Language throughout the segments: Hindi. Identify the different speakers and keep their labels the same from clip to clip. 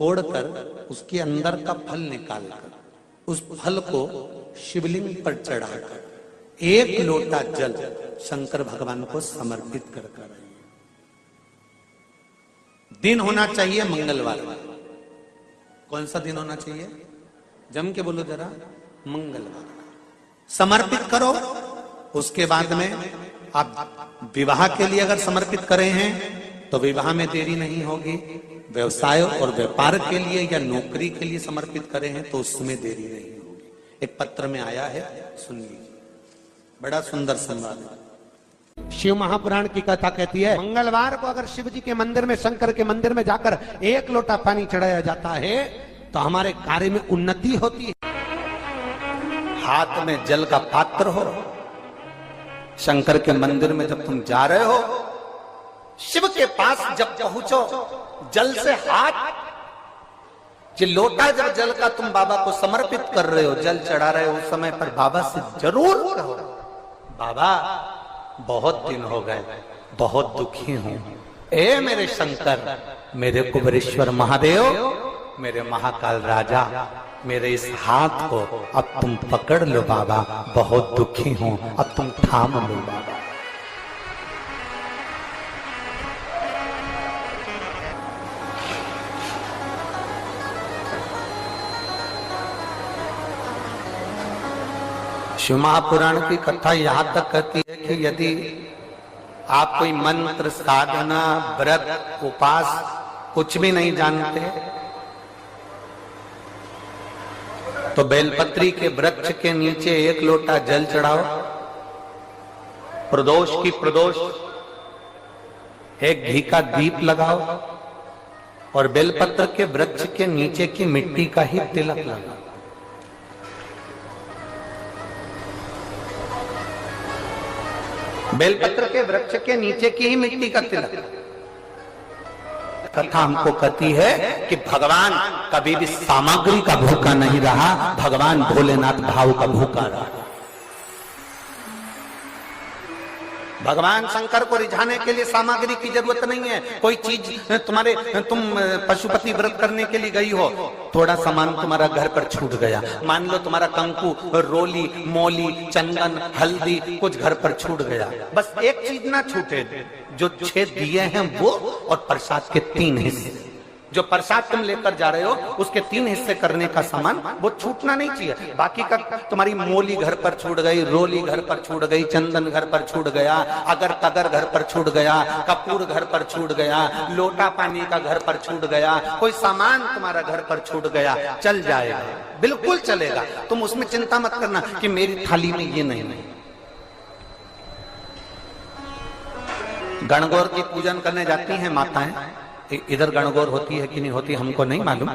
Speaker 1: फोड़कर उसके अंदर का फल निकालकर उस फल को शिवलिंग पर चढ़ाकर 1 लोटा जल शंकर भगवान को समर्पित कर कर आइए। दिन होना चाहिए मंगलवार। कौन सा दिन होना चाहिए? जम के बोलो जरा, मंगलवार। समर्पित करो। उसके बाद में आप विवाह के लिए अगर समर्पित करे हैं तो विवाह में देरी नहीं होगी। व्यवसाय और व्यापार के लिए या नौकरी के लिए समर्पित करे हैं तो उसमें देरी नहीं होगी। एक पत्र में आया है, सुन लीजिए, बड़ा सुंदर संवाद है।
Speaker 2: शिव महापुराण की कथा कहती है, मंगलवार को अगर शिव जी के मंदिर में, शंकर के मंदिर में जाकर 1 लोटा पानी चढ़ाया जाता है तो हमारे कार्य में उन्नति होती है।
Speaker 1: हाथ में जल का पात्र हो, शंकर के मंदिर में जब तुम जा रहे हो, शिव के पास जब पहुंचो, जल से हाथ, ये लोटा जब जल का तुम बाबा को समर्पित कर रहे हो, जल चढ़ा रहे हो, उस समय पर बाबा से जरूर कहो, बाबा बहुत दिन हो गए, बहुत दुखी हूं, ए मेरे शंकर, मेरे कुबेरेश्वर महादेव, मेरे महाकाल राजा, मेरे इस हाथ को अब तुम पकड़ लो बाबा, बहुत दुखी हूं, अब तुम थाम लो बाबा। शिव महापुराण की कथा यहां तक कहती है कि यदि आप कोई मंत्र, साधना, व्रत, उपास कुछ भी नहीं जानते तो बेलपत्री के वृक्ष के नीचे 1 लोटा जल चढ़ाओ, प्रदोष की प्रदोष 1 घी का दीप लगाओ और बेलपत्र के वृक्ष के नीचे की मिट्टी का ही तिलक लगाओ। बेलपत्र के वृक्ष के नीचे की ही मिट्टी का तिलक। कथा हमको कहती है कि भगवान कभी भी सामग्री का भूखा नहीं रहा, भगवान भोलेनाथ भाव का भूखा रहा। भगवान शंकर को रिझाने के लिए सामग्री की जरूरत नहीं है। कोई चीज तुम पशुपति व्रत करने के लिए गई हो, थोड़ा सामान तुम्हारा घर पर छूट गया, मान लो तुम्हारा कंकु, रोली, मौली, चंदन, हल्दी कुछ घर पर छूट गया, बस एक चीज ना छूटे, जो 6 दिए हैं वो और प्रसाद के 3 हिस्से। जो प्रसाद तुम लेकर जा रहे हो उसके 3 हिस्से करने का सामान वो छूटना नहीं चाहिए। बाकी का तुम्हारी मोली घर पर छूट गई, रोली घर पर छूट गई, चंदन घर पर छूट गया, अगर तगर घर पर छूट गया, कपूर घर पर छूट गया, लोटा पानी का घर पर छूट गया, कोई सामान तुम्हारा घर पर छूट गया, चल जाएगा, बिल्कुल चलेगा। तुम उसमें चिंता मत करना कि मेरी थाली में ये नहीं। गणगौर की पूजन करने जाती हैं माताएं, इधर गणगौर होती है कि नहीं होती हमको नहीं मालूम।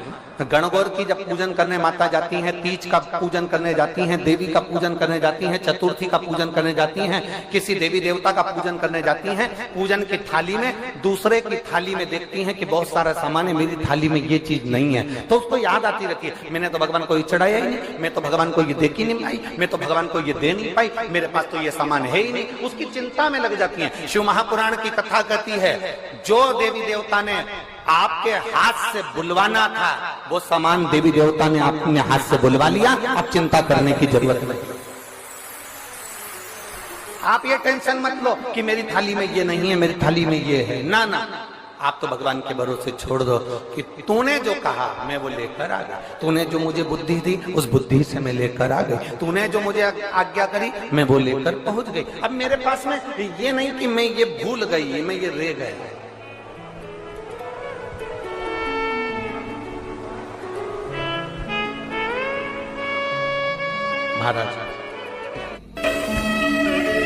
Speaker 1: गणगौर की जब पूजन करने माता जाती हैं, तीज का पूजन करने जाती हैं, देवी का पूजन करने जाती हैं, चतुर्थी का पूजन करने जाती हैं, किसी देवी देवता का पूजन करने जाती हैं, पूजन की थाली में दूसरे की थाली में देखती हैं कि बहुत सारा सामान है, मेरी थाली में ये चीज नहीं है, तो उसको याद आती रहती है, मैंने तो भगवान को ये चढ़ाया ही नहीं, मैं तो भगवान को ये दे ही नहीं पाई, मैं तो भगवान को ये दे नहीं पाई, मेरे पास तो ये सामान है ही नहीं, उसकी चिंता में लग जाती है। शिव महापुराण की कथा कहती है, जो देवी देवता ने आपके हाथ से बुलवाना था वो सामान देवी देवता ने अपने हाथ से बुलवा लिया, अब चिंता करने की जरूरत नहीं। आप ये टेंशन मत लो कि मेरी थाली में ये नहीं है, मेरी थाली में ये है, ना ना, आप तो भगवान के भरोसे छोड़ दो कि तूने जो कहा मैं वो लेकर आ गया, तूने जो मुझे बुद्धि दी उस बुद्धि से मैं लेकर आ गई, तूने जो मुझे आज्ञा करी मैं वो लेकर पहुंच गई। अब मेरे पास में ये नहीं कि मैं ये भूल गई, मैं ये रह गया। महाराज,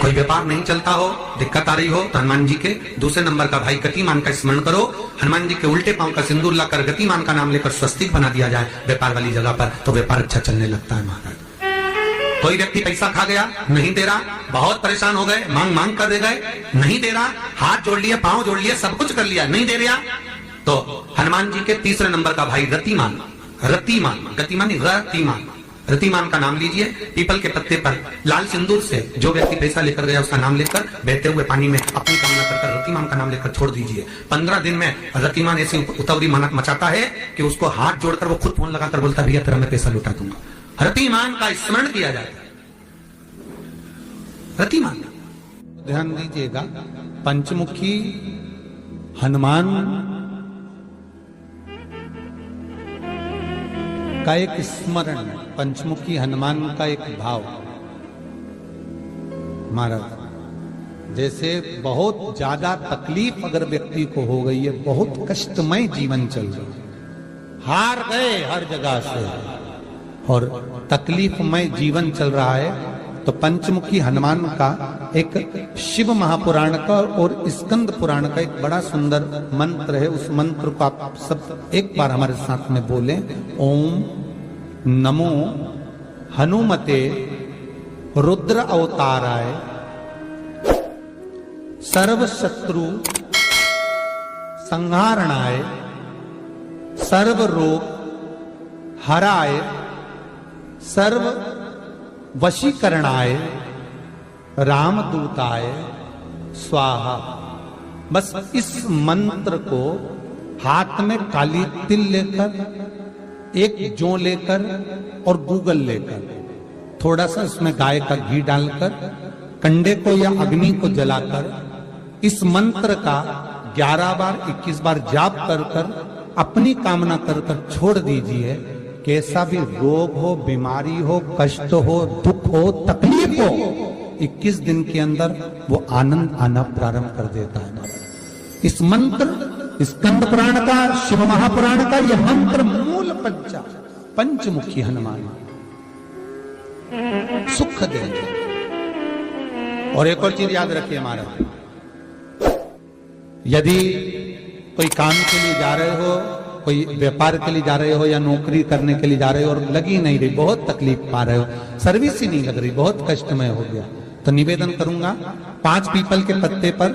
Speaker 1: कोई व्यापार नहीं चलता हो, दिक्कत आ रही हो तो हनुमान जी के दूसरे नंबर का भाई गतिमान का स्मरण करो, हनुमान जी के उल्टे पांव का सिंदूर लाकर गतिमान का नाम लेकर स्वस्तिक बना दिया जाए व्यापार वाली जगह पर, तो व्यापार अच्छा चलने लगता है। महाराज, कोई व्यक्ति पैसा खा गया, नहीं दे रहा, बहुत परेशान हो गए, मांग मांग कर दे गए, नहीं दे रहा, हाथ जोड़ लिया, पांव जोड़ लिया, सब कुछ कर लिया, नहीं दे रहा, तो हनुमान जी के तीसरे नंबर का भाई रतिमान, रतिमान, गतिमान, रतिमान, रतिमान का नाम लीजिए, पीपल के पत्ते पर लाल सिंदूर से जो व्यक्ति पैसा लेकर गया उसका नाम लेकर बहते हुए पानी में अपनी कामना कर रतिमान का नाम लेकर छोड़ दीजिए। 15 दिन में रतिमान ऐसी उतावली मचाता है कि उसको हाथ जोड़कर वो खुद फोन लगाकर बोलता है भैया तेरा मैं पैसा लुटा दूंगा। रतिमान का स्मरण किया जाता है। रतिमान,
Speaker 2: ध्यान दीजिएगा, पंचमुखी हनुमान का एक स्मरण, पंचमुखी हनुमान का एक भाव। महाराज जैसे बहुत ज्यादा तकलीफ अगर व्यक्ति को हो गई है, बहुत कष्टमय जीवन चल रहा है, हार गए हर जगह से और तकलीफमय जीवन चल रहा है, तो पंचमुखी हनुमान का एक शिव महापुराण का और स्कंद पुराण का एक बड़ा सुंदर मंत्र है। उस मंत्र को आप सब एक बार हमारे साथ में बोलें। ओम नमो हनुमते रुद्र अवताराय सर्व शत्रु संहारणाय सर्व रोग हराय सर्व वशीकरणाय रामदूताय स्वाहा। बस इस मंत्र को हाथ में काली तिल लेकर, एक जौ लेकर और गूगल लेकर, थोड़ा सा उसमें गाय का घी डालकर, कंडे को या अग्नि को जलाकर इस मंत्र का 11 बार 21 बार जाप कर कर अपनी कामना कर कर छोड़ दीजिए। कैसा भी रोग हो, बीमारी हो, कष्ट हो, दुख हो, तकलीफ हो, 21 दिन के अंदर वो आनंद आना प्रारंभ कर देता है। इस मंत्र, स्कंद पुराण का, शिव महापुराण का यह मंत्र मूल पंचमुखी हनुमान सुख देंगे। और एक और चीज याद रखिए महाराज, यदि कोई काम के लिए जा रहे हो, कोई व्यापार के लिए जा रहे हो या नौकरी करने के लिए जा रहे हो और लगी नहीं रही, बहुत तकलीफ पा रहे हो, सर्विस ही नहीं लग रही, बहुत कष्टमय हो गया, तो निवेदन करूंगा 5 पीपल के पत्ते पर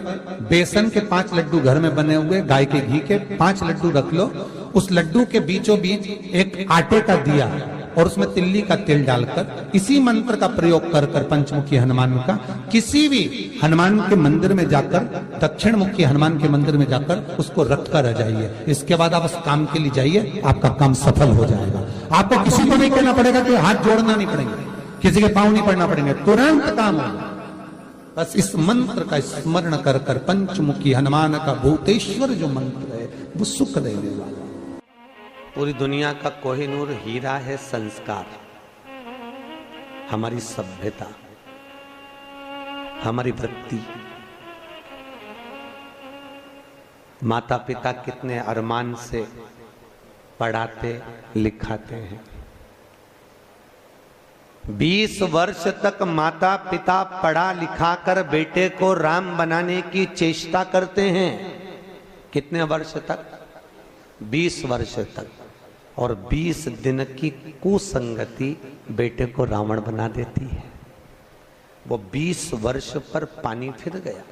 Speaker 2: बेसन के 5 लड्डू घर में बने हुए, गाय के घी के 5 लड्डू रख लो। उस लड्डू के बीचों बीच एक आटे का दिया और उसमें तिल्ली का तेल डालकर इसी मंत्र का प्रयोग कर कर पंचमुखी हनुमान का किसी भी हनुमान के मंदिर में जाकर, दक्षिण मुखी हनुमान के मंदिर में जाकर उसको रख कर आ जाइए। इसके बाद आप उस काम के लिए जाइए, आपका काम सफल हो जाएगा। आपको किसी को नहीं कहना पड़ेगा कि हाथ जोड़ना नहीं पड़ेगा, किसी के पांव नहीं पड़ना पड़ेंगे, तुरंत काम होगा। बस इस मंत्र का स्मरण कर कर पंचमुखी हनुमान का भूतेश्वर जो मंत्र है वो सुख देने वाला।
Speaker 1: पूरी दुनिया का कोहिनूर हीरा है संस्कार, हमारी सभ्यता, हमारी वृत्ति। माता पिता कितने अरमान से पढ़ाते लिखाते हैं। 20 वर्ष तक माता पिता पढ़ा लिखा कर बेटे को राम बनाने की चेष्टा करते हैं। कितने वर्ष तक? 20 वर्ष तक। और 20 दिन की कुसंगति बेटे को रावण बना देती है। वो 20 वर्ष पर पानी फिर गया।